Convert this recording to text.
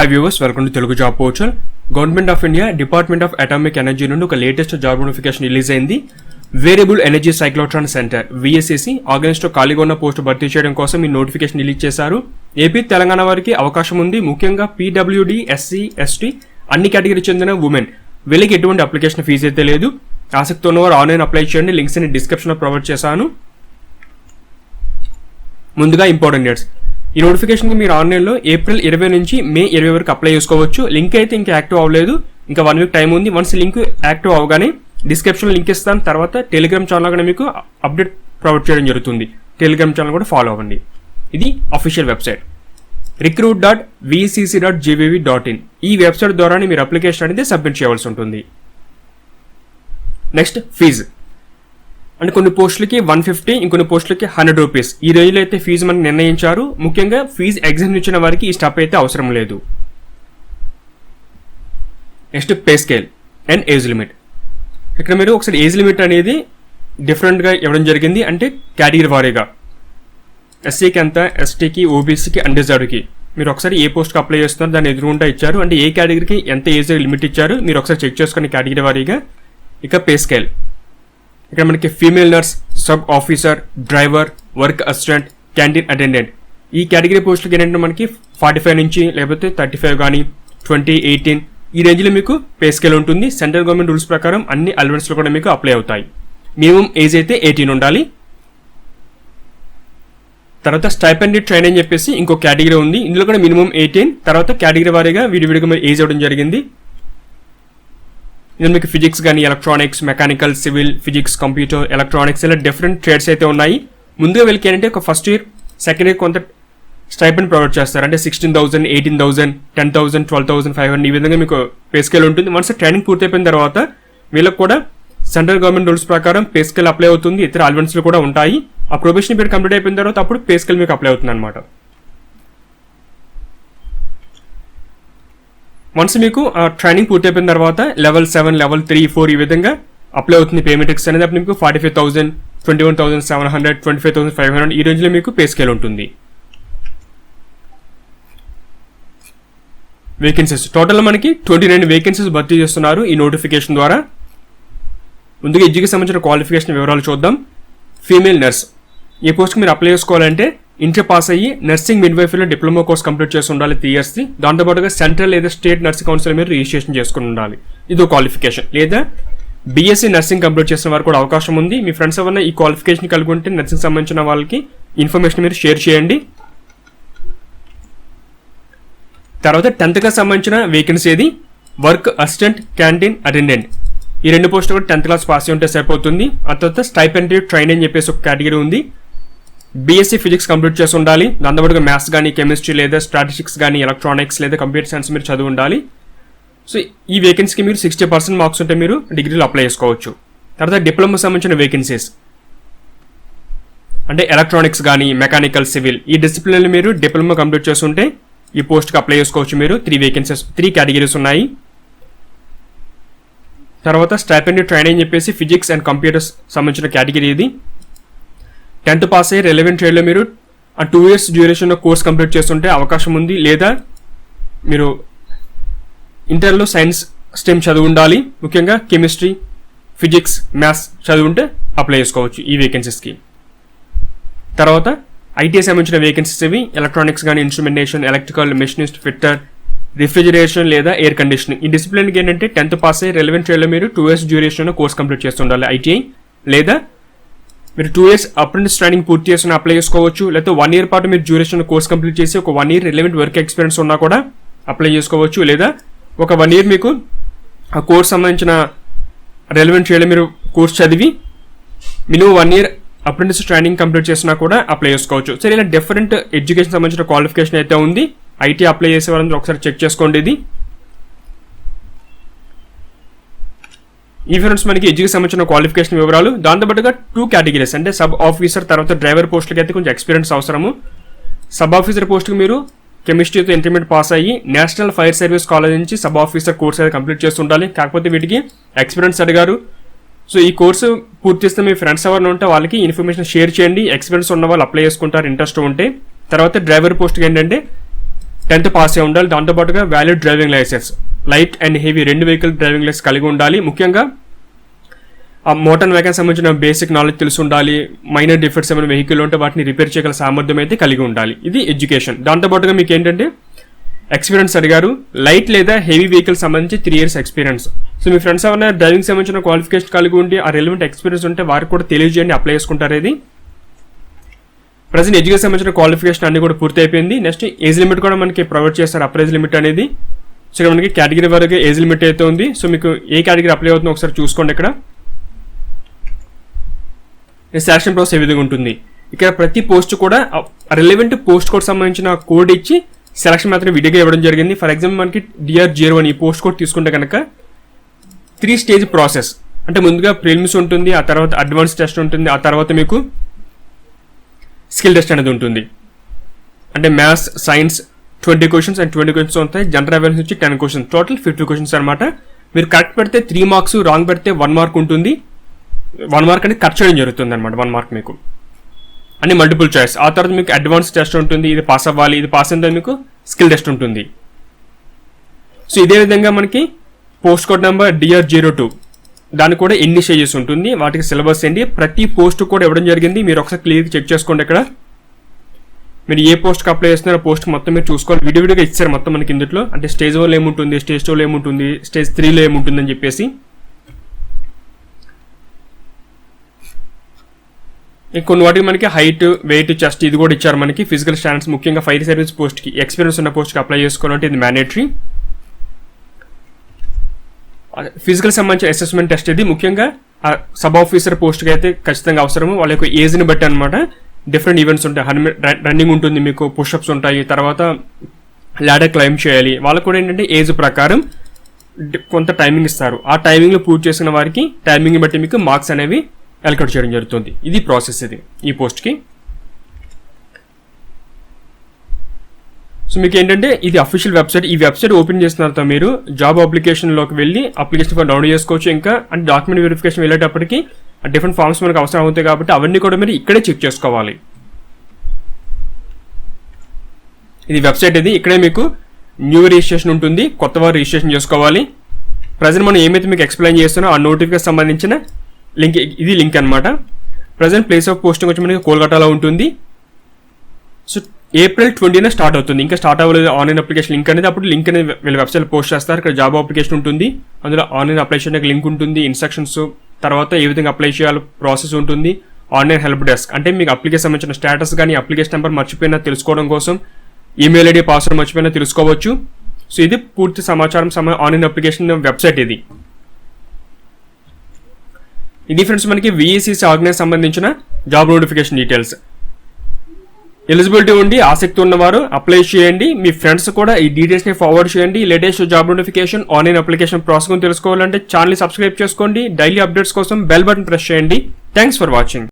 Hi viewers, welcome to Telugu Job Portal. Government of India, Department of Atomic Energy నుండి ఒక latest job notification release అయింది. Variable energy cyclotron centre VSCC ఆగస్టులో ఖాళీగా ఉన్న post భర్తీ చేయడం కోసం ఈ నోటిఫికేషన్ రిలీజ్ చేశారు. ఏపీ తెలంగాణ వారికి అవకాశం ఉంది. ముఖ్యంగా PWD, SC, ST అన్ని కేటగిరీ చెందిన ఉమెన్ వీళ్ళకి ఎటువంటి అప్లికేషన్ ఫీజు అయితే లేదు. ఆసక్తి ఉన్నవారు ఆన్లైన్ అప్లై చేయండి. లింక్స్ ని డిస్క్రిప్షన్ లో ప్రొవైడ్ చేశాను. ముందుగా ఇంపార్టెంట్ డేట్స్. ఈ నోటిఫికేషన్కి మీరు ఆన్లైన్లో ఏప్రిల్ 20 నుంచి మే 20 వరకు అప్లై చేసుకోవచ్చు. లింక్ అయితే ఇంకా యాక్టివ్ అవ్వలేదు, ఇంకా 1 వీక్ టైం ఉంది. వన్స్ లింక్ యాక్టివ్ అవగానే డిస్క్రిప్షన్లో లింక్ ఇస్తాను. తర్వాత టెలిగ్రామ్ ఛానల్ కూడా మీకు అప్డేట్ ప్రొవైడ్ చేయడం జరుగుతుంది. టెలిగ్రామ్ ఛానల్ కూడా ఫాలో అవ్వండి. ఇది అఫీషియల్ వెబ్సైట్ recruit.vcc.gov.in. ఈ వెబ్సైట్ ద్వారానే మీరు అప్లికేషన్ అనేది సబ్మిట్ చేయవలసి ఉంటుంది. నెక్స్ట్ ఫీజు అంటే కొన్ని పోస్టులకి 150, ఇంకొన్ని పోస్టులకి 100 రూపీస్ ఈ రేంజ్లో అయితే ఫీజు మనకి నిర్ణయించారు. ముఖ్యంగా ఫీజు ఎగ్జామ్ ఇచ్చిన వారికి ఈ స్టెప్ అయితే అవసరం లేదు. Next pay scale and age limit. ఇక్కడ మీరు ఒకసారి ఏజ్ లిమిట్ అనేది డిఫరెంట్గా ఇవ్వడం జరిగింది. అంటే కేటగిరీ వారీగా ఎస్సీకి ఎంత, ఎస్టీకి, ఓబీసీకి, అన్రిజర్వ్డ్కి మీరు ఒకసారి ఏ పోస్ట్కి అప్లై చేస్తున్నారు దాన్ని ఎదురుకుంటా ఇచ్చారు. అంటే ఏ కేటగిరీకి ఎంత ఏజ్ లిమిట్ ఇచ్చారు మీరు ఒకసారి చెక్ చేసుకుని కేటగిరీ వారీగా. ఇక పే స్కేల్ ఇక్కడ మనకి female nurse, sub officer, driver, work assistant, canteen attendant ఈ కేటగిరీ పోస్టులకి ఏంటంటే మనకి 45 నుంచి లేకపోతే 35 కానీ 20, 18 ఈ రేంజ్లో మీకు పే స్కేల్ ఉంటుంది. సెంట్రల్ గవర్నమెంట్ రూల్స్ ప్రకారం అన్ని అలవెన్స్లు కూడా మీకు అప్లై అవుతాయి. మినిమం ఏజ్ అయితే 18 ఉండాలి. తర్వాత స్టైపెండ్ ట్రైన్ అని చెప్పేసి ఇంకో కేటగిరీ ఉంది. ఇందులో కూడా మినిమం 18. తర్వాత కేటగిరీ వారీగా విడివిడిగా ఏజ్ అవ్వడం జరిగింది. ఇందులో మీకు ఫిజిక్స్ కానీ, electronics, mechanical, civil, physics, computer, electronics ఇలా డిఫరెంట్ ట్రేడ్స్ అయితే ఉన్నాయి. ముందుగా వీళ్ళకి ఏంటంటే ఒక ఫస్ట్ ఇయర్, సెకండ్ ఇయర్ కొంత స్టైపెండ్ ప్రొవైడ్ చేస్తారు. అంటే 16,000, 18,000, 10,000, 12,500 ఈ విధంగా మీకు పే స్కేల్ ఉంటుంది. వన్స్ ట్రైనింగ్ పూర్తయిపోయిన తర్వాత వీళ్ళకి కూడా సెంట్రల్ గవర్నమెంట్ రూల్స్ ప్రకారం పే స్కేల్ అప్లై అవుతుంది. ఇతర అలవెన్స్లు కూడా ఉంటాయి. ఆ ప్రొబేషన్ పీరియడ్ కంప్లీట్ అయిపోయిన తర్వాత అప్పుడు పే స్కేల్ మీకు అప్లై అవుతుంది అనమాట. వన్స్ మీకు ట్రైనింగ్ పూర్తి అయిపోయిన తర్వాత లెవెల్ 7, లెవెల్ 3, 4 ఈ విధంగా అప్లై అవుతుంది పేమెంట్ ఎక్స్ అనేది. అప్పుడు మీకు 45,000, 21,700, 25,500 ఈ రేంజ్లో మీకు పే స్కేల్ ఉంటుంది. వేకెన్సీస్ టోటల్ మనకి 29 వేకెన్సీస్ భర్తీ చేస్తున్నారు ఈ నోటిఫికేషన్ ద్వారా. ముందుగా ఎడ్యుకేషన్ సంబంధించిన క్వాలిఫికేషన్ వివరాలు చూద్దాం. ఫీమేల్ నర్స్ ఈ పోస్ట్కి మీరు అప్లై చేసుకోవాలంటే ఇంటర్ పాస్ అయ్యి నర్సింగ్ మిడ్వైఫరీలో డిప్లొమా కోర్స్ కంప్లీట్ చేసి ఉండాలి 3 years. దాంతోపాటుగా సెంట్రల్ లేదా స్టేట్ నర్సింగ్ కౌన్సిల్ మీరు రిజిస్ట్రేషన్ చేసుకుని ఉండాలి. ఇదో క్వాలిఫికేషన్. లేదా BSc నర్సింగ్ కంప్లీట్ చేసిన వారు కూడా అవకాశం ఉంది. మీ ఫ్రెండ్స్ ఎవరైనా ఈ క్వాలిఫికేషన్ కలిగి ఉంటే నర్సింగ్ సంబంధించిన వాళ్ళకి ఇన్ఫర్మేషన్ మీరు షేర్ చేయండి. తర్వాత 10th క్లాస్ సంబంధించిన వేకెన్సీ ఏది వర్క్ అసిస్టెంట్, క్యాంటీన్ అటెండెంట్ ఈ 2 పోస్టులు కూడా 10th క్లాస్ పాస్ ఉంటే సరిపోతుంది. ఆ తర్వాత స్టైపెండరీ ట్రైన్ అని చెప్పేసి ఒక కేటగిరీ ఉంది. BSc ఫిజిక్స్ కంప్లీట్ చేసి ఉండాలి. దాంతోపాటుగా మ్యాథ్స్ కానీ, కెమిస్ట్రీ లేదా స్టాటిస్టిక్స్ కానీ, ఎలక్ట్రానిక్స్ లేదా కంప్యూటర్ సైన్స్ మీరు చదివి ఉండాలి. సో ఈ వేకెన్సీకి మీరు 60% మార్క్స్ ఉంటే మీరు డిగ్రీలో అప్లై చేసుకోవచ్చు. తర్వాత డిప్లొమా సంబంధించిన వేకెన్సీస్ అంటే ఎలక్ట్రానిక్స్ కానీ, మెకానికల్, సివిల్ ఈ డిసిప్లిన్లు మీరు డిప్లొమా కంప్లీట్ చేసి ఉంటే ఈ పోస్ట్కి అప్లై చేసుకోవచ్చు. మీరు 3 వేకెన్సీస్, 3 కేటగిరీస్ ఉన్నాయి. తర్వాత స్టైపెండరీ ట్రైన్ అని చెప్పేసి ఫిజిక్స్ అండ్ కంప్యూటర్స్ సంబంధించిన కేటగిరీ ఇది. 10th పాస్ అయ్యి రెలెవెంట్ ట్రేడ్లో మీరు 2 years డ్యూరేషన్లో కోర్స్ కంప్లీట్ చేస్తుంటే అవకాశం ఉంది. లేదా మీరు ఇంటర్లో సైన్స్ స్ట్రీమ్ చదివి ఉండాలి. ముఖ్యంగా కెమిస్ట్రీ, ఫిజిక్స్, మ్యాథ్స్ చదివి ఉంటే అప్లై చేసుకోవచ్చు ఈ వేకెన్సీస్కి. తర్వాత ITI సంబంధించిన వేకెన్సీస్ ఇవి ఎలక్ట్రానిక్స్ కానీ, instrumentation, electrical, machinist, fitter, refrigeration లేదా ఎయిర్ కండిషనింగ్ ఈ డిసిప్లిన్కి ఏంటంటే 10th పాస్ అయ్యి రెలెవెంట్ ట్రేడ్లో మీరు 2 years డ్యూరేషన్లో కోర్స్ కంప్లీట్ చేస్తుండాలి ITI. లేదా మీరు 2 years అప్రెంటిస్ ట్రైనింగ్ పూర్తి చేసుకుని అప్లై చేసుకోవచ్చు. లేకపోతే 1 year పాటు మీరు డ్యూరేషన్ కోర్స్ కంప్లీట్ చేసి ఒక 1 year రిలెవెంట్ వర్క్ ఎక్స్పీరియన్స్ ఉన్నా కూడా అప్లై చేసుకోవచ్చు. లేదా ఒక 1 year మీకు ఆ కోర్స్ సంబంధించిన రెలెవెంట్ ట్రేడ్లో మీరు కోర్స్ చదివి minimum 1 year apprentice training complete చేసినా కూడా అప్లై చేసుకోవచ్చు. సరే ఇలా డిఫరెంట్ ఎడ్యుకేషన్ సంబంధించిన క్వాలిఫికేషన్ అయితే ఉంది. ITI అప్లై చేసే వాళ్ళందరూ ఒకసారి చెక్ చేసుకోండి. ఇది ఈ ఫ్రెండ్స్ మనకి ఎడ్యుకేషన్ సంబంధించిన క్వాలిఫికేషన్ వివరాలు. దాంతోపాటుగా 2 కేటగిరీస్ అంటే సబ్ ఆఫీసర్ తర్వాత డ్రైవర్ పోస్టులకి అయితే కొంచెం ఎక్స్పీరియన్స్ అవసరము. సబ్ ఆఫీసర్ పోస్ట్కి మీరు కెమిస్ట్రీతో ఇంటర్మీడియట్ పాస్ అయ్యి నేషనల్ ఫైర్ సర్వీస్ కాలేజ్ నుంచి సబ్ ఆఫీసర్ కోర్స్ అయితే కంప్లీట్ చేస్తుండాలి. కాకపోతే వీటికి ఎక్స్పీరియన్స్ అడిగారు. సో ఈ కోర్సు పూర్తి చేస్తే మీ ఫ్రెండ్స్ ఎవరైనా ఉంటే వాళ్ళకి ఇన్ఫర్మేషన్ షేర్ చేయండి. ఎక్స్పీరియన్స్ ఉన్న వాళ్ళు అప్లై చేసుకుంటారు ఇంట్రెస్ట్ ఉంటే. తర్వాత డ్రైవర్ పోస్ట్కి ఏంటంటే 10th పాస్ అయి ఉండాలి. దాంతోపాటుగా valid driving licence, light and heavy 2 vehicle driving licence కలిగి ఉండాలి. ముఖ్యంగా ఆ మోటార్ వెహికల్ సంబంధించిన బేసిక్ నాలెడ్జ్ తెలిసి ఉండాలి. మైనర్ డిఫెక్ట్స్ ఏమైనా వెహికల్ ఉంటే వాటిని రిపేర్ చేయగల సామర్థ్యం అయితే కలిగి ఉండాలి. ఇది ఎడ్యుకేషన్. దాంతోపాటుగా మీకు ఏంటంటే ఎక్స్పీరియన్స్ అడిగారు. లైట్ లేదా హెవీ వెహికల్ సంబంధించి 3 years ఎక్స్పీరియన్స్. సో మీ ఫ్రెండ్స్ ఏమైనా డ్రైవింగ్ సంబంధించిన క్వాలిఫికేషన్ కలిగి ఉండి ఆ రెలవెంట్ ఎక్స్పీరియన్స్ ఉంటే వారికి కూడా తెలియజేయండి, అప్లై చేసుకుంటారు. ఇది ప్రజెంట్ ఎడ్యుకేషన్ సంబంధించిన క్వాలిఫికేషన్ అన్ని కూడా పూర్తి అయిపోయింది. నెక్స్ట్ ఏజ్ లిమిట్ కూడా మనకి ప్రొవైడ్ చేస్తారు, అప్రైజ్ లిమిట్ అనేది. సో ఇక్కడ మనకి కేటగిరీ వరకు ఏజ్ లిమిట్ అయితే ఉంది. సో మీకు ఏ కేటగిరీ అప్లై అవుతుందో ఒకసారి చూసుకోండి. ఇక్కడ సెలక్షన్ ప్రాసెస్ ఏ విధంగా ఉంటుంది. ఇక్కడ ప్రతి పోస్ట్ కూడా రిలవెంట్ పోస్ట్ కోడ్ సంబంధించిన కోడ్ ఇచ్చి సెలక్షన్ మాత్రం విడిగా ఇవ్వడం జరిగింది. ఫర్ ఎగ్జాంపుల్ మనకి DR01 ఈ పోస్ట్ కోడ్ తీసుకుంటే కనుక 3 stage ప్రాసెస్. అంటే ముందుగా ప్రిలిమ్స్ ఉంటుంది, ఆ తర్వాత అడ్వాన్స్ టెస్ట్ ఉంటుంది, ఆ తర్వాత మీకు స్కిల్ టెస్ట్ అనేది ఉంటుంది. అంటే maths, science 20 questions and 20 questions ఉంటాయి. జనరల్ అవేర్నెస్ నుంచి 10 questions, టోటల్ 50 questions అనమాట. మీరు కరెక్ట్ పెడితే 3 marks, రాంగ్ పెడితే 1 mark ఉంటుంది. 1 mark అనేది కట్ చేయడం జరుగుతుంది అనమాట. 1 mark మీకు అని మల్టిపుల్ చాయిస్. ఆ తర్వాత మీకు అడ్వాన్స్ టెస్ట్ ఉంటుంది, ఇది పాస్ అవ్వాలి, ఇది పాస్ అయితే మీకు స్కిల్ టెస్ట్ ఉంటుంది. సో ఇదే విధంగా మనకి పోస్ట్ కోడ్ నెంబర్ DR02 దానికి కూడా ఎన్ని స్టేజెస్ ఉంటుంది, వాటికి సిలబస్ ఏంటి, ప్రతి పోస్ట్ కూడా ఇవ్వడం జరిగింది. మీరు ఒకసారి క్లియర్గా చెక్ చేసుకోండి. ఇక్కడ మీరు ఏ పోస్ట్కి అప్లై చేస్తున్నారో పోస్ట్ మొత్తం మీరు చూసుకోవాలి. విడివిడిగా ఇచ్చారు మొత్తం మనకి ఇందులో. అంటే స్టేజ్ 1లో ఏముంటుంది, స్టేజ్ 2లో ఏముంటుంది, స్టేజ్ 3లో ఏముంటుంది అని చెప్పేసి. కొన్ని వాటికి మనకి హైట్, వెయిట్, చెస్ట్ ఇది కూడా ఇచ్చారు మనకి. ఫిజికల్ స్టాండర్డ్స్ ముఖ్యంగా ఫైర్ సర్వీస్ పోస్ట్కి ఎక్స్పీరియన్స్ ఉన్న పోస్ట్కి అప్లై చేసుకోవాలంటే ఇది మ్యాండేటరీ. ఫిజికల్ సంబంధించిన అసెస్మెంట్ టెస్ట్ ఇది ముఖ్యంగా సబ్ ఆఫీసర్ పోస్ట్కి అయితే ఖచ్చితంగా అవసరము. వాళ్ళ యొక్క ఏజ్ని బట్టి అనమాట. డిఫరెంట్ ఈవెంట్స్ ఉంటాయి, రన్నింగ్ ఉంటుంది, మీకు పుషప్స్ ఉంటాయి, తర్వాత ల్యాడర్ క్లైంబ్ చేయాలి. వాళ్ళకు కూడా ఏంటంటే ఏజ్ ప్రకారం కొంత టైమింగ్ ఇస్తారు. ఆ టైమింగ్లో పూర్తి చేసిన వారికి టైమింగ్ బట్టి మీకు మార్క్స్ అనేవి అలొకేట్ చేయడం జరుగుతుంది. ఇది ప్రాసెస్ ఇది ఈ పోస్ట్కి. సో మీకు ఏంటంటే ఇది అఫీషియల్ వెబ్సైట్. ఈ వెబ్సైట్ ఓపెన్ చేసిన తర్వాత మీరు జాబ్ అప్లికేషన్లోకి వెళ్ళి అప్లికేషన్ ఫామ్ డౌన్లోడ్ చేసుకోవచ్చు. ఇంకా అంటే డాక్యుమెంట్ వెరిఫికేషన్ వెళ్ళేటప్పటికి డిఫరెంట్ ఫామ్స్ మనకు అవసరం అవుతాయి కాబట్టి అవన్నీ కూడా మీరు ఇక్కడే చెక్ చేసుకోవాలి. ఇది వెబ్సైట్ ఇది. ఇక్కడే మీకు న్యూ రిజిస్ట్రేషన్ ఉంటుంది, కొత్త వారు రిజిస్ట్రేషన్ చేసుకోవాలి. ప్రజెంట్ మనం ఏమైతే మీకు ఎక్స్ప్లెయిన్ చేస్తున్నా ఆ నోటిఫికేషన్ సంబంధించిన లింక్ ఇది లింక్ అనమాట. ప్రజెంట్ ప్లేస్ ఆఫ్ పోస్టింగ్ వచ్చి మనకి కోల్కతాలో ఉంటుంది. సో April 20న స్టార్ట్ అవుతుంది. ఇంకా స్టార్ట్ అవ్వలేదు ఆన్లైన్ అప్లికేషన్ లింక్ అనేది. అప్పుడు లింక్ అనేది వీళ్ళ వెబ్సైట్ పోస్ట్ చేస్తారు. ఇక్కడ జాబ్ అప్లికేషన్ ఉంటుంది, అందులో ఆన్లైన్ అప్లై చేయడానికి లింక్ ఉంటుంది, ఇన్స్ట్రక్షన్స్, తర్వాత ఏ విధంగా అప్లై చేయాలో ప్రాసెస్ ఉంటుంది. ఆన్లైన్ హెల్ప్ డెస్క్ అంటే మీకు అప్లికేషన్ సంబంధించిన స్టేటస్ కానీ అప్లికేషన్ నెంబర్ మర్చిపోయినా తెలుసుకోవడం కోసం, ఈమెయిల్ ఐడి పాస్వర్డ్ మర్చిపోయినా తెలుసుకోవచ్చు. సో ఇది పూర్తి సమాచారం ఆన్లైన్ అప్లికేషన్ వెబ్సైట్ ఇది. ఇది ఫ్రెండ్స్ మనకి VECC ఆర్గనైజ్ సంబంధించిన జాబ్ నోటిఫికేషన్ డీటెయిల్స్. ఎలిజిబిలిటీ ఉండి ఆసక్తి ఉన్నవారు అప్లై చేయండి. మీ ఫ్రెండ్స్ కూడా ఈ డీటెయిల్స్ని ఫార్వర్డ్ చేయండి. Latest job notification online application process తెలుసుకోవాలంటే ఛానల్ సబ్స్క్రైబ్ చేసుకోండి. డైలీ అప్డేట్స్ కోసం బెల్ బటన్ ప్రెస్ చేయండి. Thanks for watching.